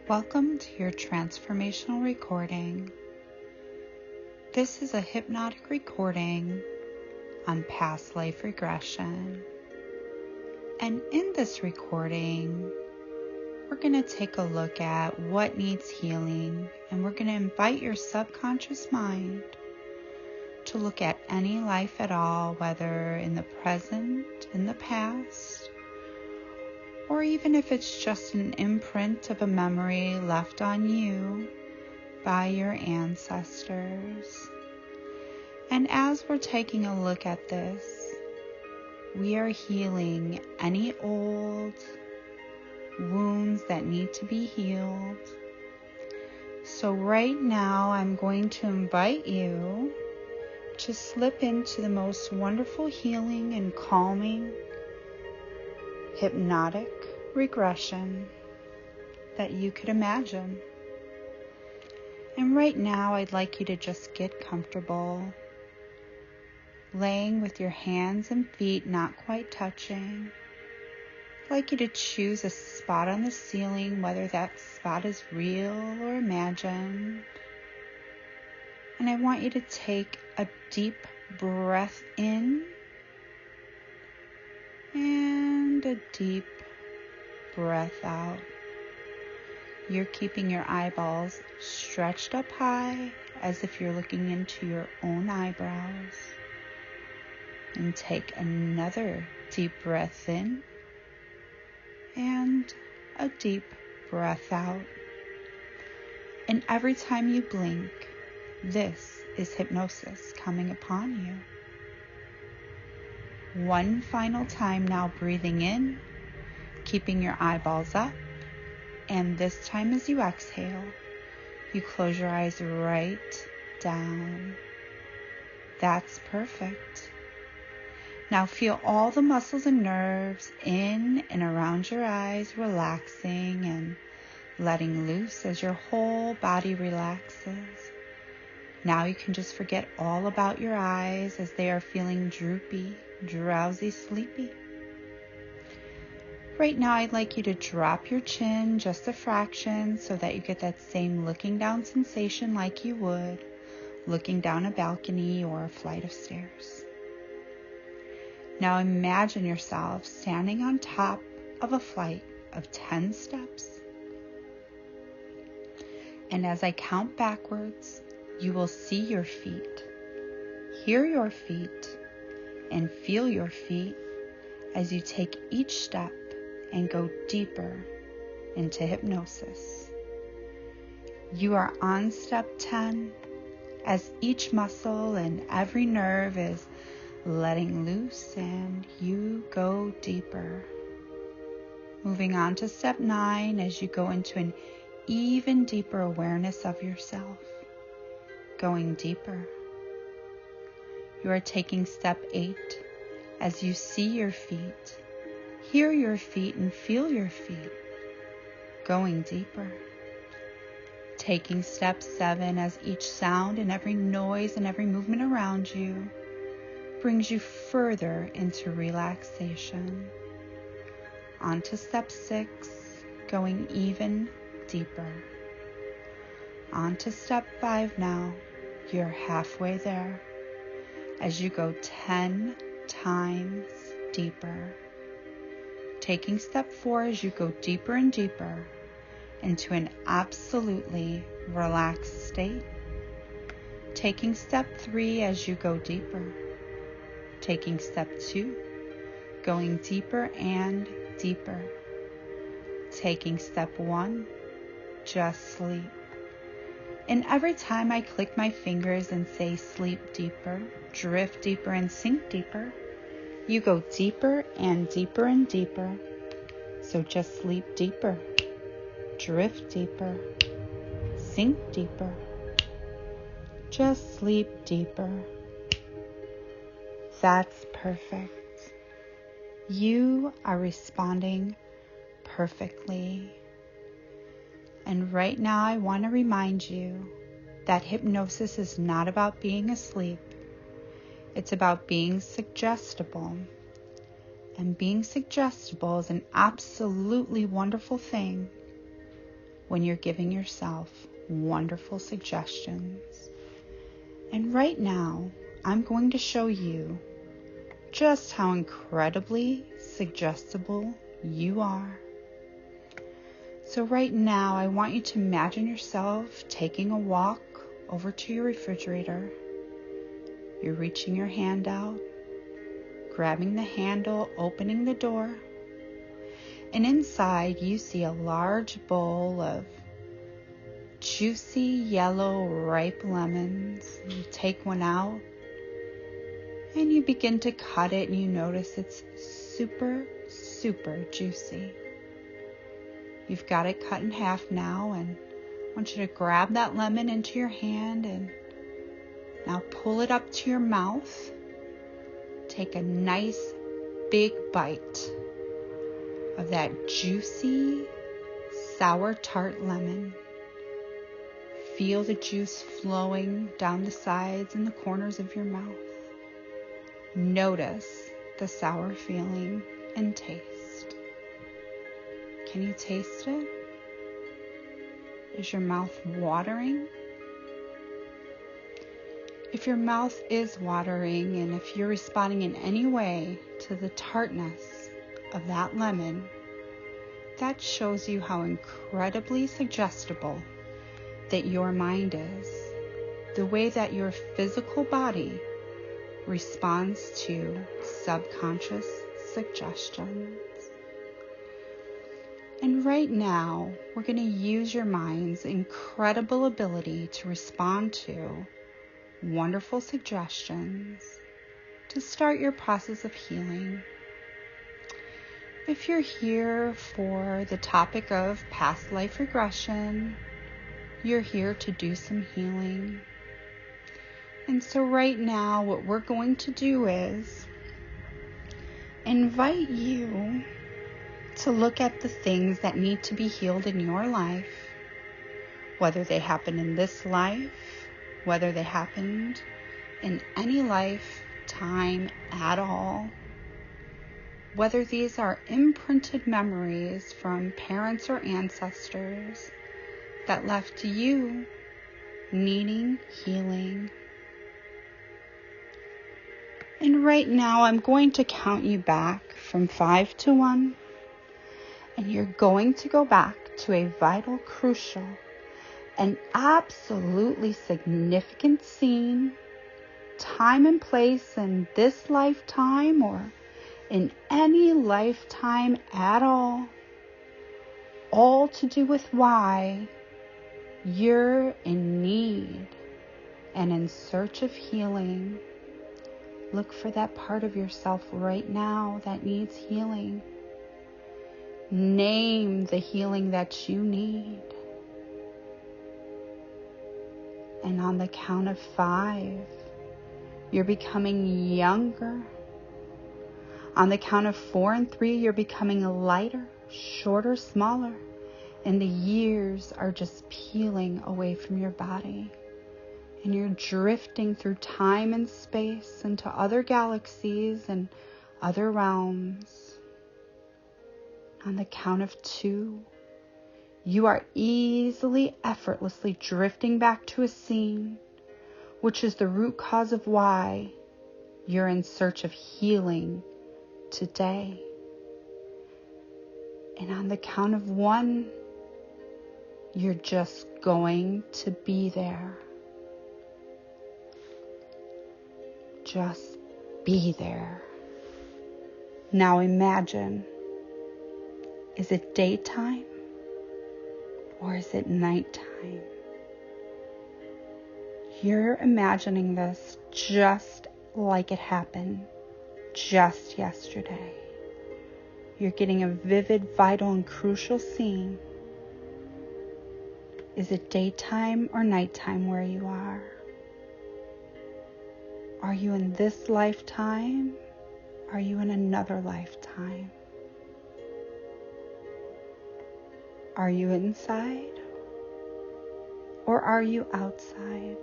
Welcome to your transformational recording. This is a hypnotic recording on past life regression. And in this recording, we're going to take a look at what needs healing, and we're going to invite your subconscious mind to look at any life at all, whether in the present, in the past, or even if it's just an imprint of a memory left on you by your ancestors. And as we're taking a look at this, we are healing any old wounds that need to be healed. So right now, I'm going to invite you to slip into the most wonderful healing and calming hypnotic regression that you could imagine. And right now, I'd like you to just get comfortable, laying with your hands and feet not quite touching. I'd like you to choose a spot on the ceiling, whether that spot is real or imagined. And I want you to take a deep breath in and a deep breath out. You're keeping your eyeballs stretched up high as if you're looking into your own eyebrows. And take another deep breath in and a deep breath out. And every time you blink, this is hypnosis coming upon you. One final time now, breathing in, keeping your eyeballs up, and this time as you exhale, you close your eyes right down. That's perfect. Now feel all the muscles and nerves in and around your eyes relaxing and letting loose as your whole body relaxes. Now you can just forget all about your eyes as they are feeling droopy, drowsy, sleepy. Right now, I'd like you to drop your chin just a fraction so that you get that same looking down sensation like you would looking down a balcony or a flight of stairs. Now imagine yourself standing on top of a flight of 10 steps. And as I count backwards, you will see your feet, hear your feet, and feel your feet as you take each step and go deeper into hypnosis. You are on step 10 as each muscle and every nerve is letting loose and you go deeper. Moving on to step 9 as you go into an even deeper awareness of yourself, going deeper. You are taking step 8 as you see your feet, hear your feet, and feel your feet, going deeper. Taking step 7 as each sound and every noise and every movement around you brings you further into relaxation. On to step 6, going even deeper. On to step 5 now. You're halfway there as you go 10 times deeper. Taking step 4 as you go deeper and deeper into an absolutely relaxed state. Taking step 3 as you go deeper. Taking step 2, going deeper and deeper. Taking step 1, just sleep. And every time I click my fingers and say sleep deeper, drift deeper, and sink deeper, you go deeper and deeper and deeper. So just sleep deeper, drift deeper, sink deeper, just sleep deeper. That's perfect. You are responding perfectly. And right now I want to remind you that hypnosis is not about being asleep. It's about being suggestible. And being suggestible is an absolutely wonderful thing when you're giving yourself wonderful suggestions. And right now, I'm going to show you just how incredibly suggestible you are. So right now, I want you to imagine yourself taking a walk over to your refrigerator. You're reaching your hand out, grabbing the handle, opening the door, and inside you see a large bowl of juicy yellow ripe lemons. You take one out and you begin to cut it, and you notice it's super, super juicy. You've got it cut in half now, and I want you to grab that lemon into your hand and now pull it up to your mouth. Take a nice big bite of that juicy, sour tart lemon. Feel the juice flowing down the sides and the corners of your mouth. Notice the sour feeling and taste. Can you taste it? Is your mouth watering? If your mouth is watering, and if you're responding in any way to the tartness of that lemon, that shows you how incredibly suggestible that your mind is, the way that your physical body responds to subconscious suggestions. And right now, we're going to use your mind's incredible ability to respond to wonderful suggestions to start your process of healing. If you're here for the topic of past life regression, you're here to do some healing. And so right now, what we're going to do is invite you to look at the things that need to be healed in your life, whether they happen in this life, whether they happened in any lifetime at all, whether these are imprinted memories from parents or ancestors that left you needing healing. And right now, I'm going to count you back from 5 to 1, and you're going to go back to a vital, crucial, an absolutely significant scene, time and place in this lifetime or in any lifetime at all to do with why you're in need and in search of healing. Look for that part of yourself right now that needs healing. Name the healing that you need. And on the count of 5, you're becoming younger. On the count of 4 and 3, you're becoming lighter, shorter, smaller. And the years are just peeling away from your body. And you're drifting through time and space into other galaxies and other realms. On the count of 2, you are easily, effortlessly drifting back to a scene, which is the root cause of why you're in search of healing today. And on the count of 1, you're just going to be there. Just be there. Now imagine, is it daytime or is it nighttime? You're imagining this just like it happened just yesterday. You're getting a vivid, vital, and crucial scene. Is it daytime or nighttime where you are? Are you in this lifetime? Are you in another lifetime? Are you inside or are you outside?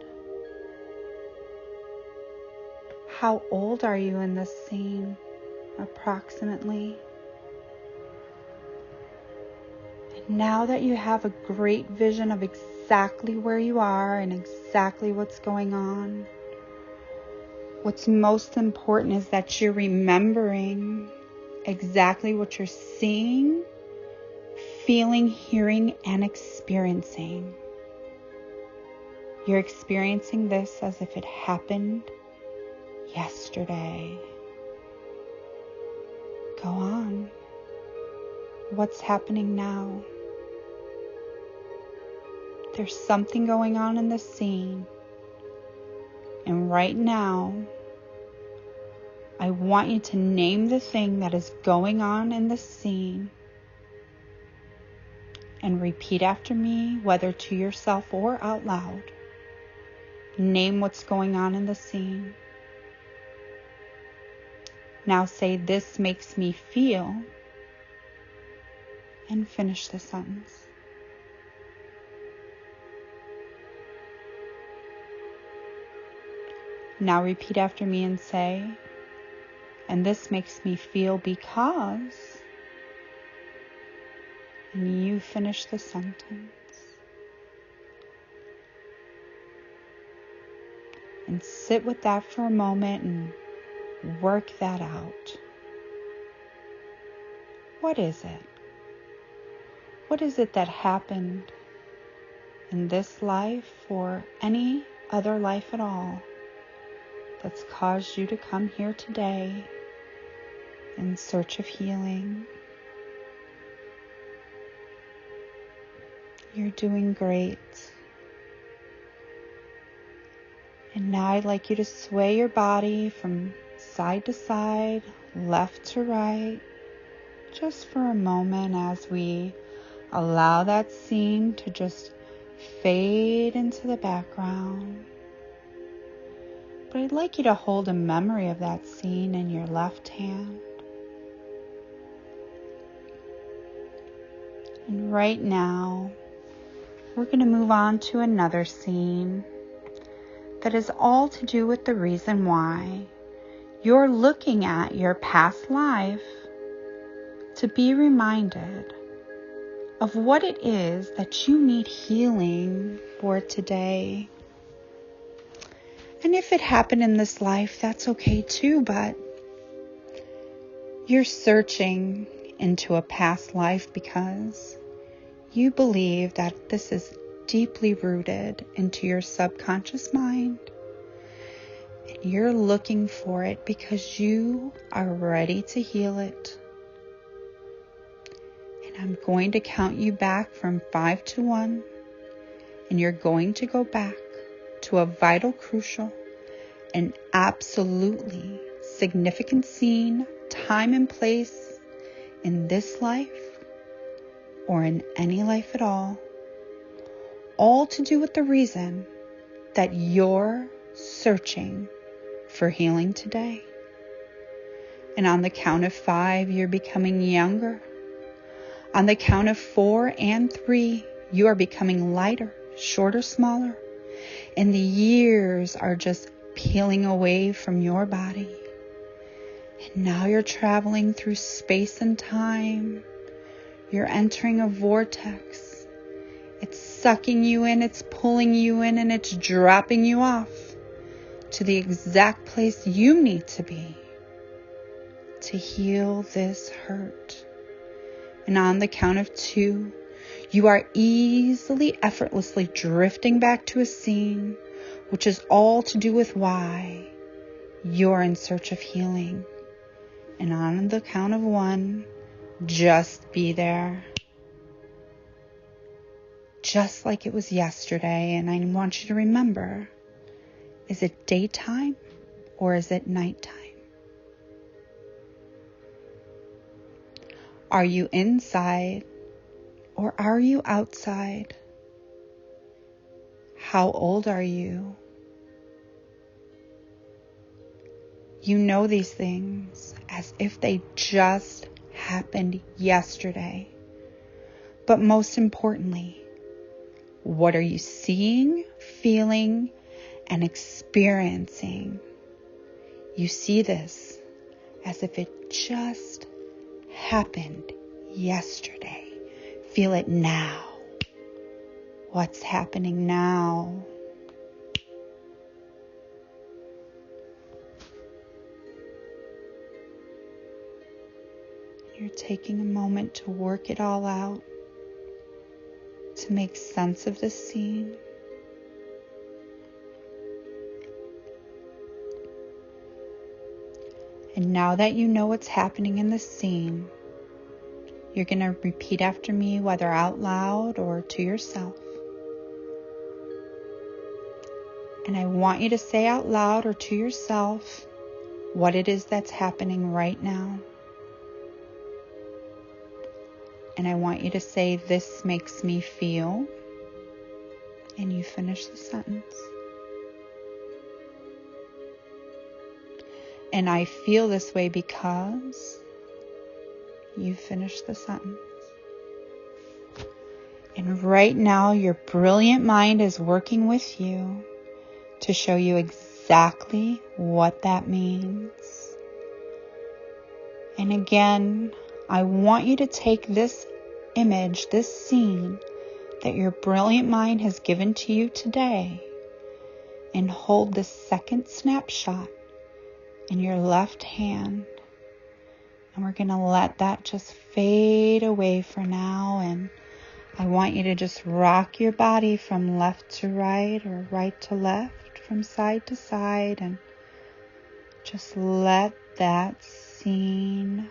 How old are you in this scene, approximately? And Now that you have a great vision of exactly where you are and exactly what's going on, what's most important is that you're remembering exactly what you're seeing, feeling, hearing, and experiencing. You're experiencing this as if it happened yesterday. Go on. What's happening now? There's something going on in the scene. And right now, I want you to name the thing that is going on in the scene and repeat after me, whether to yourself or out loud. Name what's going on in the scene. Now say, "This makes me feel," and finish the sentence. Now repeat after me and say, "And this makes me feel because," and you finish the sentence. And sit with that for a moment and work that out. What is it? What is it that happened in this life or any other life at all that's caused you to come here today in search of healing? You're doing great. And now I'd like you to sway your body from side to side, left to right, just for a moment as we allow that scene to just fade into the background. But I'd like you to hold a memory of that scene in your left hand. And right now, we're going to move on to another scene that is all to do with the reason why you're looking at your past life to be reminded of what it is that you need healing for today. And if it happened in this life, that's okay too, but you're searching into a past life because you believe that this is deeply rooted into your subconscious mind. And you're looking for it because you are ready to heal it. And I'm going to count you back from 5 to 1. And you're going to go back to a vital, crucial, and absolutely significant scene, time and place in this life or in any life at all to do with the reason that you're searching for healing today. And on the count of 5, you're becoming younger. On the count of 4 and 3, you are becoming lighter, shorter, smaller. And the years are just peeling away from your body. And now you're traveling through space and time. You're entering a vortex. It's sucking you in, it's pulling you in, and it's dropping you off to the exact place you need to be to heal this hurt. And on the count of 2, you are easily, effortlessly drifting back to a scene which is all to do with why you're in search of healing. And on the count of 1, just be there. Just like it was yesterday. And I want you to remember, is it daytime or is it nighttime? Are you inside or are you outside? How old are you? You know these things as if they just happened yesterday. But most importantly, what are you seeing, feeling, and experiencing? You see this as if it just happened yesterday. feel it now. What's happening now? You're taking a moment to work it all out, to make sense of the scene. And now that you know what's happening in the scene, you're going to repeat after me, whether out loud or to yourself. And I want you to say out loud or to yourself what it is that's happening right now. And I want you to say, "This makes me feel," and you finish the sentence. And I feel this way because you finish the sentence. And right now, your brilliant mind is working with you to show you exactly what that means. And again, I want you to take this image, this scene that your brilliant mind has given to you today, and hold the second snapshot in your left hand. And we're going to let that just fade away for now. And I want you to just rock your body from left to right or right to left, from side to side, and just let that scene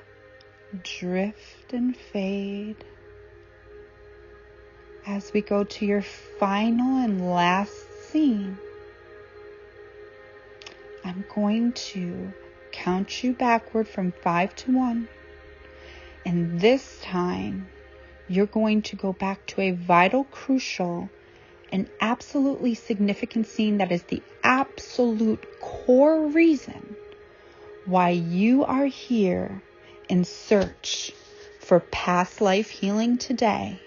drift and fade. As we go to your final and last scene, I'm going to count you backward from 5 to 1. And this time, you're going to go back to a vital, crucial, and absolutely significant scene that is the absolute core reason why you are here in search for past life healing today.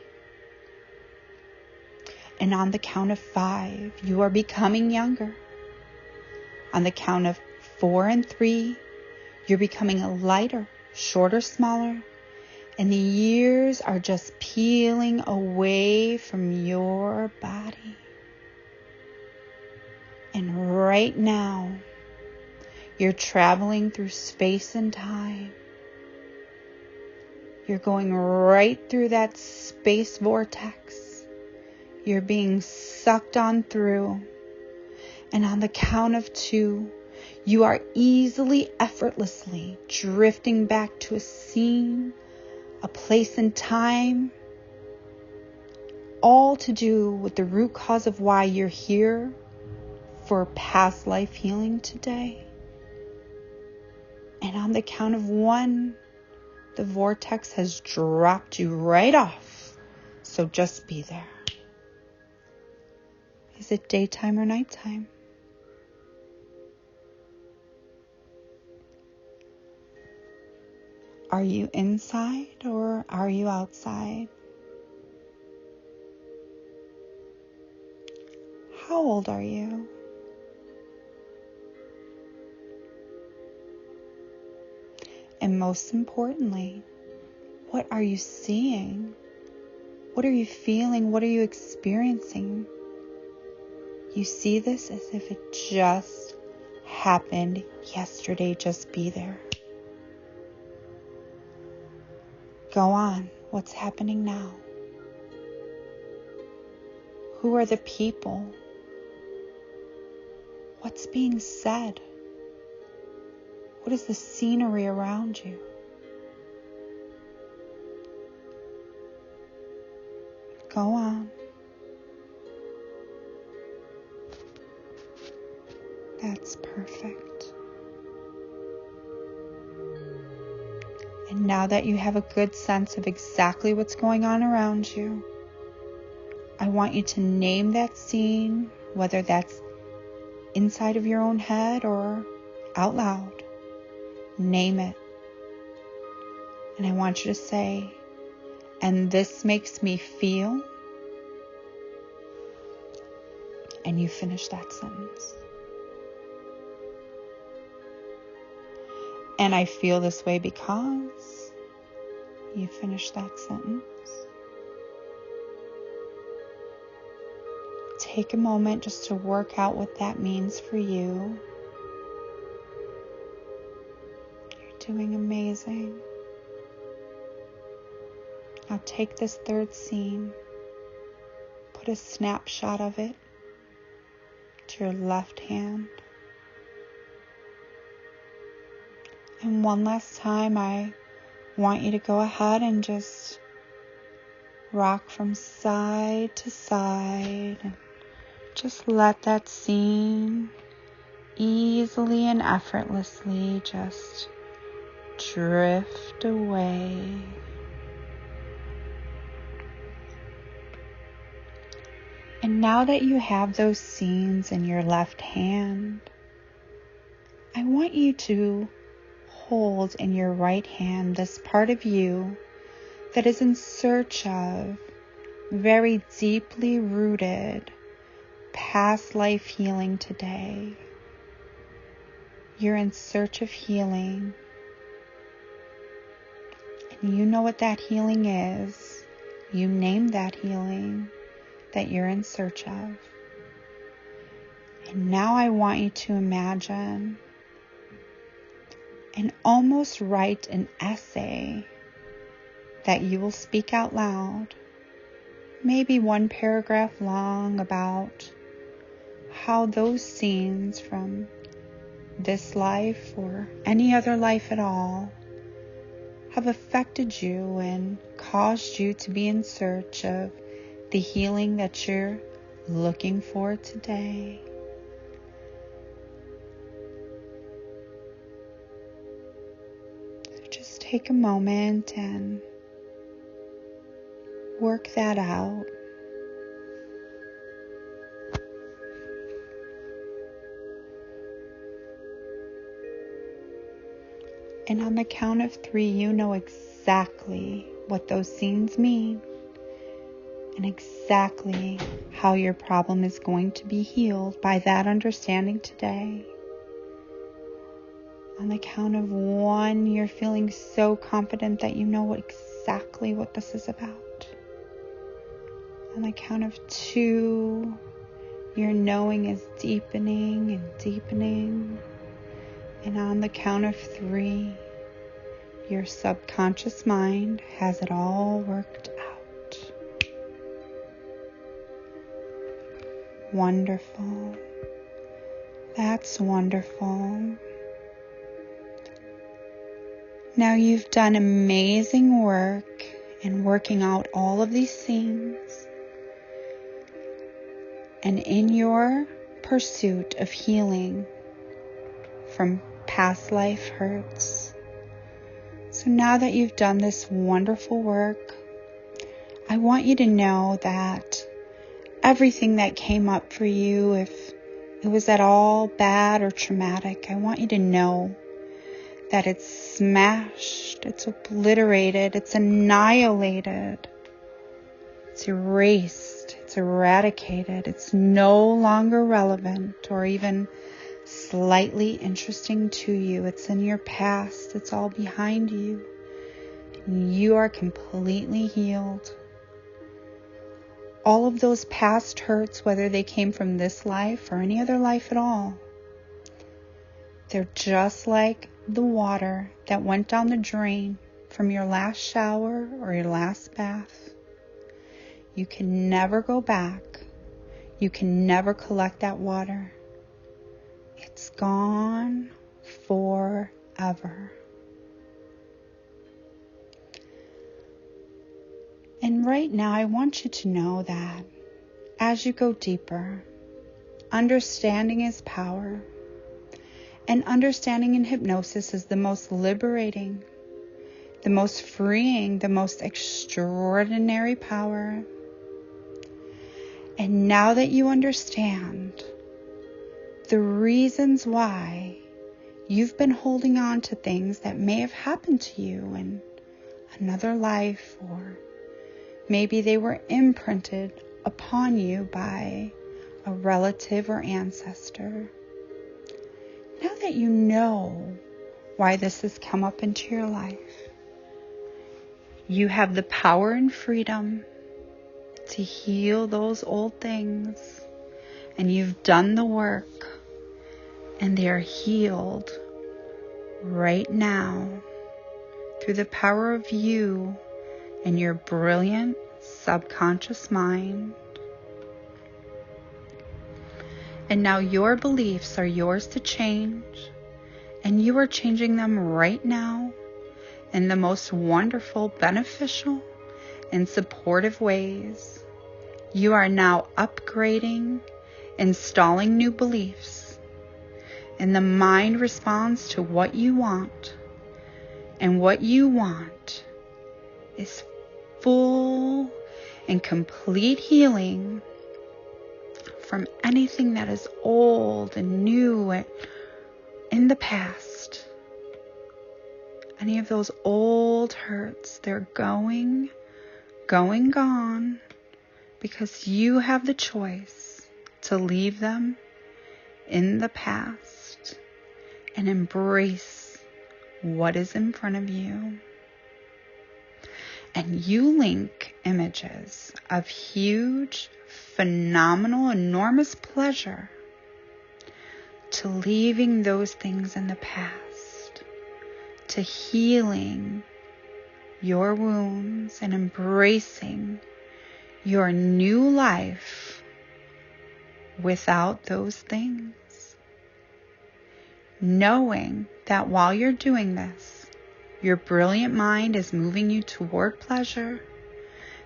And on the count of 5, you are becoming younger. On the count of 4 and 3, you're becoming lighter, shorter, smaller, and the years are just peeling away from your body. And right now, you're traveling through space and time. You're going right through that space vortex. You're being sucked on through. And on the count of 2, you are easily, effortlessly drifting back to a scene, a place and time, all to do with the root cause of why you're here for past life healing today. And on the count of 1, the vortex has dropped you right off. So just be there. Is it daytime or nighttime? Are you inside or are you outside? How old are you? And most importantly, what are you seeing? What are you feeling? What are you experiencing? You see this as if it just happened yesterday. Just be there. Go on. What's happening now? Who are the people? What's being said? What is the scenery around you? Go on. That's perfect. And now that you have a good sense of exactly what's going on around you, I want you to name that scene, whether that's inside of your own head or out loud. Name it. And I want you to say, "And this makes me feel," and you finish that sentence. And I feel this way because you finish that sentence. take a moment just to work out what that means for you. You're doing amazing. Now take this third scene, put a snapshot of it to your left hand. And one last time, I want you to go ahead and just rock from side to side. And just let that scene easily and effortlessly just drift away. And now that you have those scenes in your left hand, I want you to hold in your right hand this part of you that is in search of very deeply rooted past life healing today. You're in search of healing, and you know what that healing is. You name that healing that you're in search of. And now I want you to imagine and almost write an essay that you will speak out loud, maybe one paragraph long, about how those scenes from this life or any other life at all have affected you and caused you to be in search of the healing that you're looking for today. So just take a moment and work that out. And on the count of 3, you know exactly what those scenes mean and exactly how your problem is going to be healed by that understanding today. On the count of 1, you're feeling so confident that you know exactly what this is about. On the count of 2, your knowing is deepening and deepening. And on the count of 3, your subconscious mind has it all worked out. Wonderful. That's wonderful. Now you've done amazing work in working out all of these things. And in your pursuit of healing from past life hurts. So now that you've done this wonderful work, I want you to know that everything that came up for you, if it was at all bad or traumatic, I want you to know that it's smashed, it's obliterated, it's annihilated, it's erased, it's eradicated, it's no longer relevant or even slightly interesting to you. It's in your past, it's all behind you. You are completely healed. All of those past hurts, whether they came from this life or any other life at all, they're just like the water that went down the drain from your last shower or your last bath. You can never go back. You can never collect that water. It's gone forever. And right now, I want you to know that as you go deeper, understanding is power. And understanding in hypnosis is the most liberating, the most freeing, the most extraordinary power. And now that you understand the reasons why you've been holding on to things that may have happened to you in another life, or maybe they were imprinted upon you by a relative or ancestor. Now that you know why this has come up into your life, you have the power and freedom to heal those old things and you've done the work, and they are healed right now through the power of you and your brilliant subconscious mind. And now your beliefs are yours to change, and you are changing them right now in the most wonderful, beneficial, and supportive ways. You are now upgrading, installing new beliefs, and the mind responds to what you want. And what you want is full and complete healing from anything that is old and new and in the past. Any of those old hurts, they're gone, because you have the choice to leave them in the past and embrace what is in front of you. And you link images of huge, phenomenal, enormous pleasure to leaving those things in the past, to healing your wounds and embracing your new life without those things. Knowing that while you're doing this, your brilliant mind is moving you toward pleasure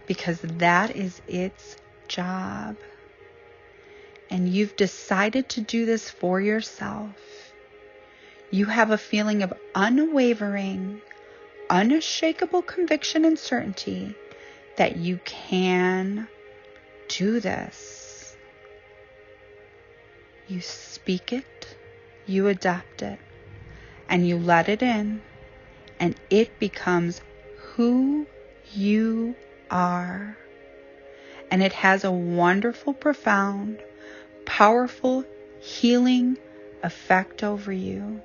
because that is its job. And you've decided to do this for yourself. You have a feeling of unwavering, unshakable conviction and certainty that you can do this. You speak it, you adopt it, and you let it in, and it becomes who you are. And it has a wonderful, profound, powerful, healing effect over you.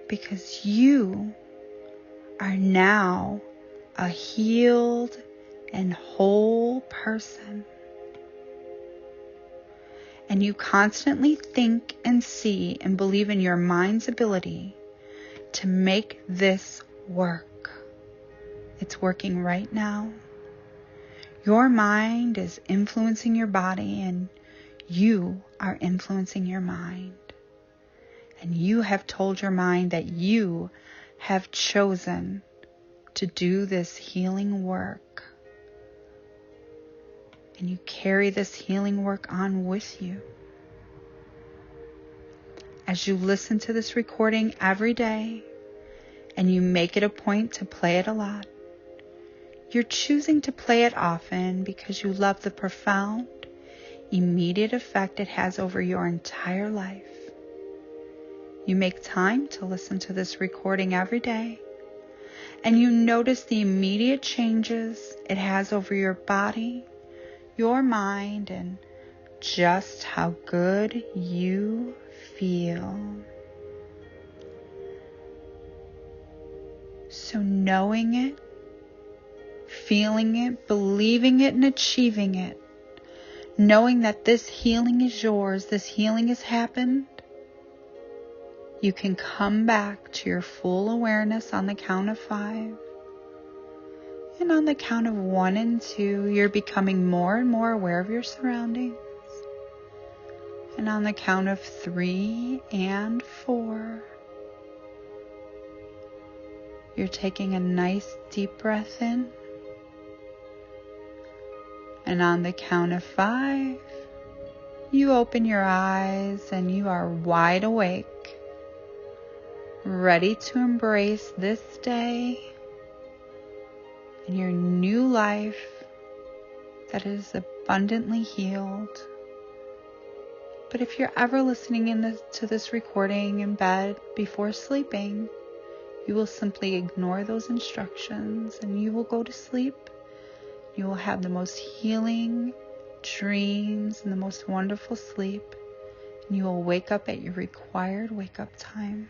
Because you are now a healed and whole person. And you constantly think and see and believe in your mind's ability to make this work. It's working right now. Your mind is influencing your body, and you are influencing your mind. And you have told your mind that you have chosen to do this healing work. And you carry this healing work on with you. As you listen to this recording every day, and you make it a point to play it a lot, you're choosing to play it often because you love the profound, immediate effect it has over your entire life. You make time to listen to this recording every day, and you notice the immediate changes it has over your body, your mind, and just how good you feel. So knowing it, feeling it, believing it, and achieving it, knowing that this healing is yours, this healing has happened, you can come back to your full awareness on the count of 5. And on the count of 1 and 2, you're becoming more and more aware of your surroundings. And on the count of 3 and 4, you're taking a nice deep breath in. And on the count of 5, you open your eyes and you are wide awake, ready to embrace this day and your new life that is abundantly healed. But if you're ever listening to this recording in bed before sleeping, you will simply ignore those instructions and you will go to sleep. You will have the most healing dreams and the most wonderful sleep. And you will wake up at your required wake-up time.